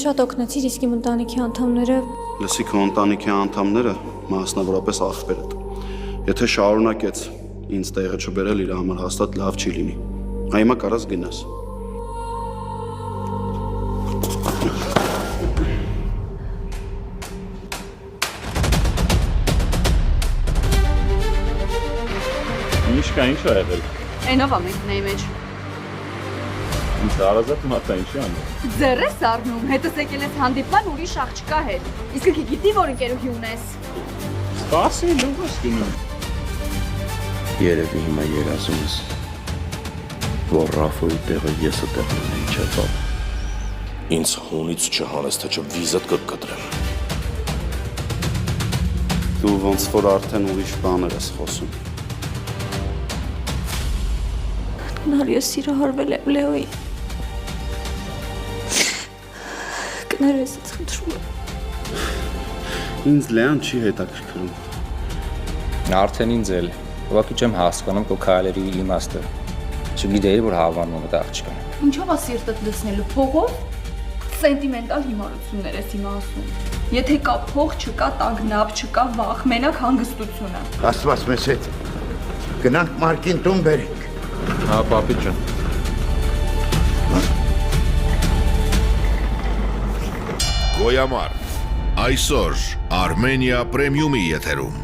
շատ օգնեցիր, իսկ իմ ընտանիքի անդամները Լսի քո ընտանիքի անդամները, մասնավորապես աղբերդ։ Եթե շարունակեց ինձ տեղը չբերել, իր համար հաստատ լավ չի լինի։ Հիմա կարաս գնաս։ Ինչ կա, ինչ ա եղել։ Այնով ա մեկնայի մեջ։ Ինչ հարազատ մարդա, ինչի անում։ Ձեռ ես առնում, հետս եկել ես հանդիպման ուրիշ աղջկա հետ։ Իսկ ինքը գիտի, որ ընկերուհի ունես։ Սպասի, դու ես գնում։ Երևի հիմա երազում ես, որ Ռաֆոյի տեղը եսը տեղն ունեի, չէ՞ բապ։ Ինձ հունից չհանես, թե չէ վիզդ կկտրեմ։ Դու ոնց որ արդեն ուրիշ բաներ ես խոսում։ Կնար ես սիրահարվել եմ Լեոյին։ Կնար ես ինձ խնդրում եմ։ Ինձ Լեան չի հետաքրքրում։ Արդեն ինձ էլ, ուղղակի չեմ հասկանում քո քայլերի իմաստը։ Չգիտեի, որ հավանում եմ այդ աղջկան։ Ինչով ա սիրտդ լցնելու փողով։ Սենտիմենտալ հիմարություններ ես հիմա ասում։ Եթե կա փող, չկա տագնապ, չկա վախ, մենակ հանգստությունը։ Աստված մեզ հետ։ Գնանք Մարկին տուն բերենք։ Հա, պապի ջան։ Գոյամար այսօր Արմենիա պրեմիումի եթերում